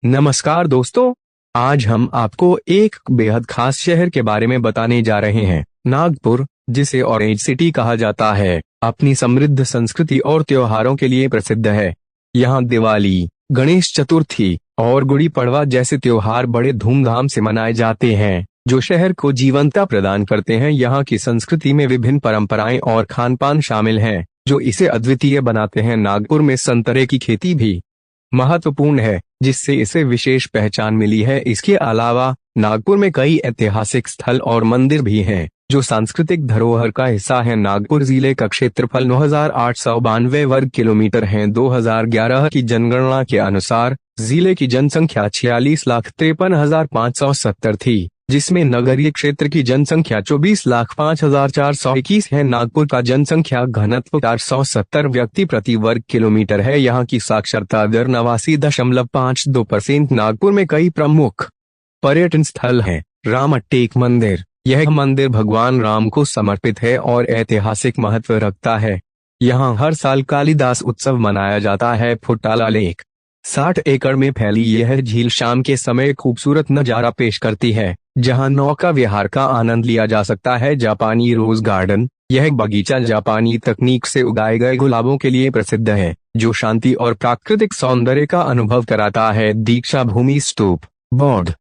नमस्कार दोस्तों। आज हम आपको एक बेहद खास शहर के बारे में बताने जा रहे हैं। नागपुर, जिसे ऑरेंज सिटी कहा जाता है, अपनी समृद्ध संस्कृति और त्योहारों के लिए प्रसिद्ध है। यहाँ दिवाली, गणेश चतुर्थी और गुड़ी पड़वा जैसे त्योहार बड़े धूमधाम से मनाए जाते हैं, जो शहर को जीवंतता प्रदान करते हैं। यहाँ की संस्कृति में विभिन्न परंपराएं और खान पान शामिल हैं, जो इसे अद्वितीय बनाते हैं। नागपुर में संतरे की खेती भी महत्वपूर्ण है, जिससे इसे विशेष पहचान मिली है। इसके अलावा नागपुर में कई ऐतिहासिक स्थल और मंदिर भी हैं, जो सांस्कृतिक धरोहर का हिस्सा है। नागपुर जिले का क्षेत्रफल 9,892 वर्ग किलोमीटर है। 2011 की जनगणना के अनुसार जिले की जनसंख्या 46,53,570 थी, जिसमें नगरीय क्षेत्र की जनसंख्या 24,05,421 है। नागपुर का जनसंख्या घनत्व 470 व्यक्ति प्रति वर्ग किलोमीटर है। यहाँ की साक्षरता दर 89.52%। नागपुर में कई प्रमुख पर्यटन स्थल हैं। रामटेक मंदिर, यह मंदिर भगवान राम को समर्पित है और ऐतिहासिक महत्व रखता है। यहाँ हर साल कालिदास उत्सव मनाया जाता है। फुटाला लेक, 60 एकड़ में फैली यह झील शाम के समय खूबसूरत नजारा पेश करती है, जहां नौका विहार का आनंद लिया जा सकता है। जापानी रोज गार्डन, यह बगीचा जापानी तकनीक से उगाए गए गुलाबों के लिए प्रसिद्ध है, जो शांति और प्राकृतिक सौंदर्य का अनुभव कराता है। दीक्षा भूमि स्तूप, बौद्ध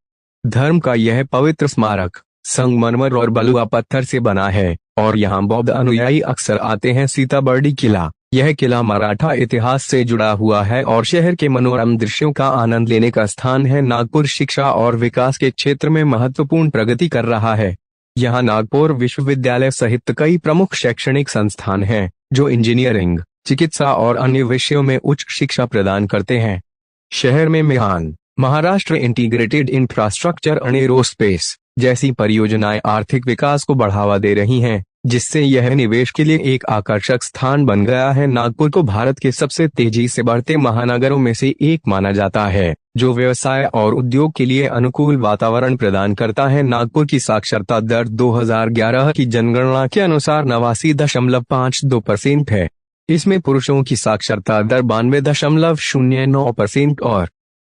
धर्म का यह पवित्र स्मारक संगमरमर और बलुआ पत्थर से बना है और यहाँ बौद्ध अनुयायी अक्सर आते हैं। सीताबर्डी किला, यह किला मराठा इतिहास से जुड़ा हुआ है और शहर के मनोरम दृश्यों का आनंद लेने का स्थान है। नागपुर शिक्षा और विकास के क्षेत्र में महत्वपूर्ण प्रगति कर रहा है। यहाँ नागपुर विश्वविद्यालय सहित कई प्रमुख शैक्षणिक संस्थान हैं, जो इंजीनियरिंग, चिकित्सा और अन्य विषयों में उच्च शिक्षा प्रदान करते हैं। शहर में मिहान, Maharashtra integrated infrastructure and aerospace जैसी परियोजनाएं आर्थिक विकास को बढ़ावा दे रही हैं, जिससे यह निवेश के लिए एक आकर्षक स्थान बन गया है। नागपुर को भारत के सबसे तेजी से बढ़ते महानगरों में से एक माना जाता है, जो व्यवसाय और उद्योग के लिए अनुकूल वातावरण प्रदान करता है। नागपुर की साक्षरता दर 2011 की जनगणना के अनुसार 89.52% है। इसमें पुरुषों की साक्षरता दर 92.09% और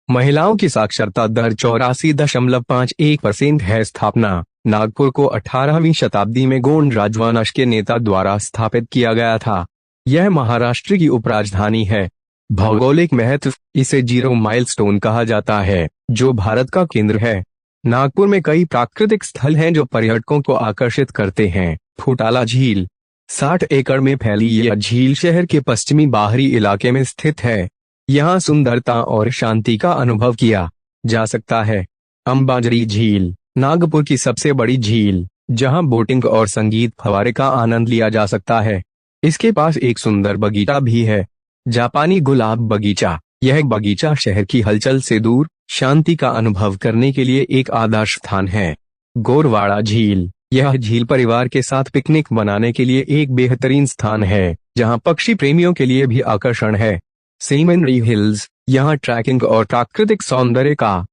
महिलाओं की साक्षरता दर 84.51% है। स्थापना, नागपुर को 18वीं शताब्दी में गोंड राजवंश के नेता द्वारा स्थापित किया गया था। यह महाराष्ट्र की उपराजधानी है। भौगोलिक महत्व, इसे जीरो माइलस्टोन कहा जाता है, जो भारत का केंद्र है। नागपुर में कई प्राकृतिक स्थल हैं जो पर्यटकों को आकर्षित करते हैं। फुटाला झील, 60 एकड़ में फैली यह झील शहर के पश्चिमी बाहरी इलाके में स्थित है। यहाँ सुंदरता और शांति का अनुभव किया जा सकता है। अंबाझरी झील, नागपुर की सबसे बड़ी झील, जहां बोटिंग और संगीत फव्वारे का आनंद लिया जा सकता है। इसके पास एक सुंदर बगीचा भी है, जापानी गुलाब बगीचा। यह बगीचा शहर की हलचल से दूर शांति का अनुभव करने के लिए एक आदर्श स्थान है। गोरवाड़ा झील, यह झील परिवार के साथ पिकनिक मनाने के लिए एक बेहतरीन स्थान है, जहां पक्षी प्रेमियों के लिए भी आकर्षण है। सीमेनरी हिल्स, यहाँ ट्रैकिंग और प्राकृतिक सौंदर्य का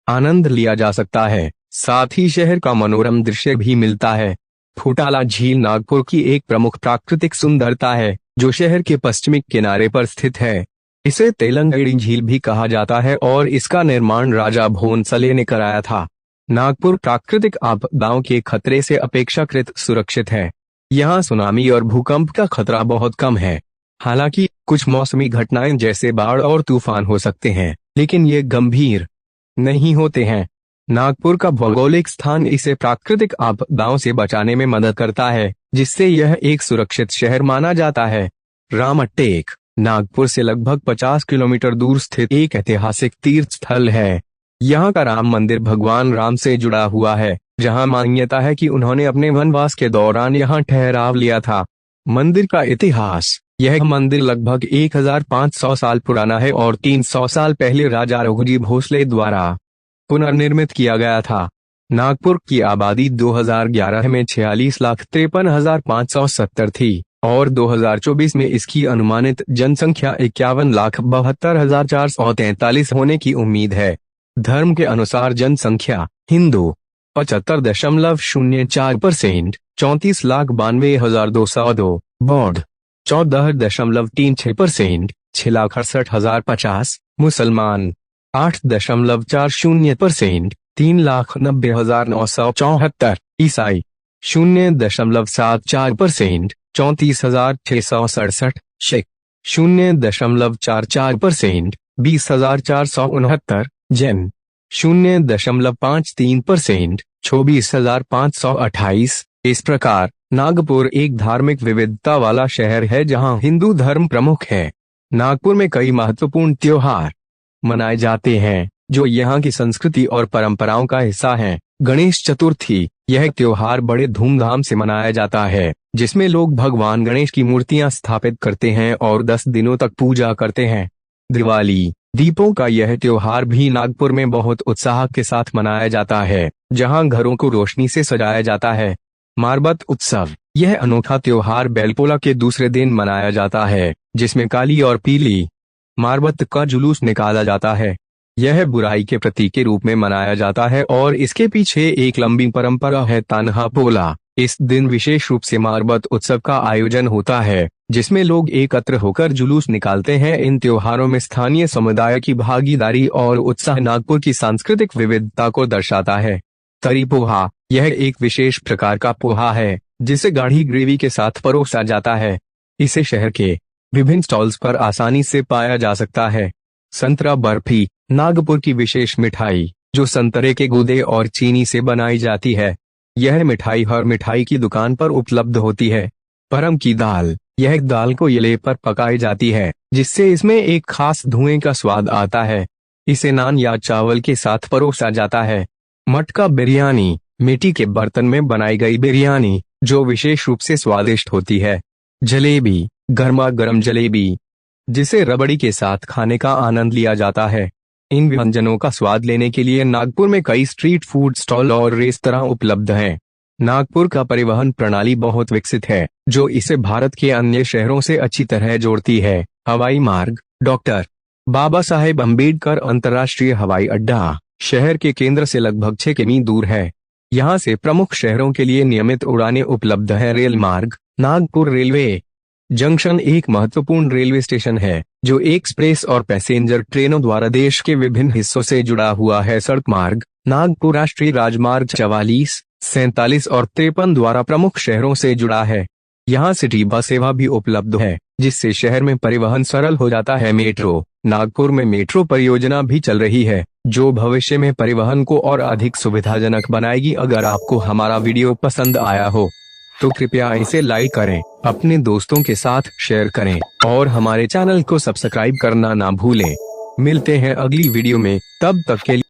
आनंद लिया जा सकता है, साथ ही शहर का मनोरम दृश्य भी मिलता है। फुटाला झील नागपुर की एक प्रमुख प्राकृतिक सुंदरता है, जो शहर के पश्चिमी किनारे पर स्थित है। इसे तेलंगाड़ी झील भी कहा जाता है और इसका निर्माण राजा भोंसले ने कराया था। नागपुर प्राकृतिक आपदाओं के खतरे से अपेक्षाकृत सुरक्षित है। यहाँ सुनामी और भूकंप का खतरा बहुत कम है। हालांकि कुछ मौसमी घटनाएं जैसे बाढ़ और तूफान हो सकते हैं, लेकिन ये गंभीर नहीं होते हैं। नागपुर का भौगोलिक स्थान इसे प्राकृतिक आपदाओं से बचाने में मदद करता है, जिससे यह एक सुरक्षित शहर माना जाता है। रामटेक, नागपुर से लगभग 50 किलोमीटर दूर स्थित एक ऐतिहासिक तीर्थ स्थल है। यहाँ का राम मंदिर भगवान राम से जुड़ा हुआ है, जहाँ मान्यता है कि उन्होंने अपने वनवास के दौरान यहाँ ठहराव लिया था। मंदिर का इतिहास, यह मंदिर लगभग 1500 साल पुराना है और 300 साल पहले राजा रघुजी भोसले द्वारा पुनर्निर्मित किया गया था। नागपुर की आबादी 2011 में 46,53,570 थी और 2024 में इसकी अनुमानित जनसंख्या 51,72,443 होने की उम्मीद है। धर्म के अनुसार जनसंख्या हिंदू 75.04%, 34,92,202, बौद्ध 14.36%, 6,68,050, मुसलमान 8.40%, 3,90,974। ईसाई 0.74%, 34,667। सिख 0.44%, 20,469। जैन 0.53%, 24,528। इस प्रकार नागपुर एक धार्मिक विविधता वाला शहर है जहां हिंदू धर्म प्रमुख है। नागपुर में कई महत्वपूर्ण त्योहार मनाए जाते हैं जो यहाँ की संस्कृति और परंपराओं का हिस्सा हैं। गणेश चतुर्थी, यह त्योहार बड़े धूमधाम से मनाया जाता है जिसमें लोग भगवान गणेश की मूर्तियां स्थापित करते हैं और 10 दिनों तक पूजा करते हैं। दिवाली, दीपों का यह त्योहार भी नागपुर में बहुत उत्साह के साथ मनाया जाता है जहां घरों को रोशनी से सजाया जाता है। मारबत उत्सव, यह अनोखा त्योहार बेलपोला के दूसरे दिन मनाया जाता है जिसमें काली और पीली मारबत का जुलूस निकाला जाता है। यह बुराई के प्रतीक के रूप में मनाया जाता है और इसके पीछे एक लंबी परंपरा है। तान्हा पोला, इस दिन विशेष रूप से मारबत उत्सव का आयोजन होता है जिसमें लोग एकत्र होकर जुलूस निकालते हैं। इन त्योहारों में स्थानीय समुदाय की भागीदारी और उत्साह नागपुर की सांस्कृतिक विविधता को दर्शाता है। तरी पोहा, यह एक विशेष प्रकार का पोहा है जिसे गाढ़ी ग्रेवी के साथ परोसा जाता है। इसे शहर के विभिन्न स्टॉल्स पर आसानी से पाया जा सकता है। संतरा बर्फी, नागपुर की विशेष मिठाई जो संतरे के गूदे और चीनी से बनाई जाती है। यह मिठाई हर मिठाई की दुकान पर उपलब्ध होती है। परम की दाल, यह दाल को यले पर पकाई जाती है जिससे इसमें एक खास धुएं का स्वाद आता है। इसे नान या चावल के साथ परोसा जाता है। मटका बिरयानी, मिट्टी के बर्तन में बनाई गई बिरयानी जो विशेष रूप से स्वादिष्ट होती है। जलेबी, गर्मा गर्म जलेबी जिसे रबड़ी के साथ खाने का आनंद लिया जाता है। इन व्यंजनों का स्वाद लेने के लिए नागपुर में कई स्ट्रीट फूड स्टॉल और रेस्तरां उपलब्ध हैं। नागपुर का परिवहन प्रणाली बहुत विकसित है जो इसे भारत के अन्य शहरों से अच्छी तरह जोड़ती है। हवाई मार्ग, डॉक्टर बाबा साहेब अम्बेडकर अंतर्राष्ट्रीय हवाई अड्डा शहर के केंद्र से लगभग 6 किमी दूर है। यहाँ से प्रमुख शहरों के लिए नियमित उड़ानें उपलब्ध हैं। रेल मार्ग, नागपुर रेलवे जंक्शन एक महत्वपूर्ण रेलवे स्टेशन है जो एक्सप्रेस और पैसेंजर ट्रेनों द्वारा देश के विभिन्न हिस्सों से जुड़ा हुआ है। सड़क मार्ग, नागपुर राष्ट्रीय राजमार्ग 44, 47 और 53 द्वारा प्रमुख शहरों से जुड़ा है। यहाँ सिटी बस सेवा भी उपलब्ध है जिससे शहर में परिवहन सरल हो जाता है। मेट्रो, नागपुर में मेट्रो परियोजना भी चल रही है जो भविष्य में परिवहन को और अधिक सुविधाजनक बनाएगी। अगर आपको हमारा वीडियो पसंद आया हो तो कृपया इसे लाइक करें, अपने दोस्तों के साथ शेयर करें और हमारे चैनल को सब्सक्राइब करना ना भूलें। मिलते हैं अगली वीडियो में, तब तक के लिए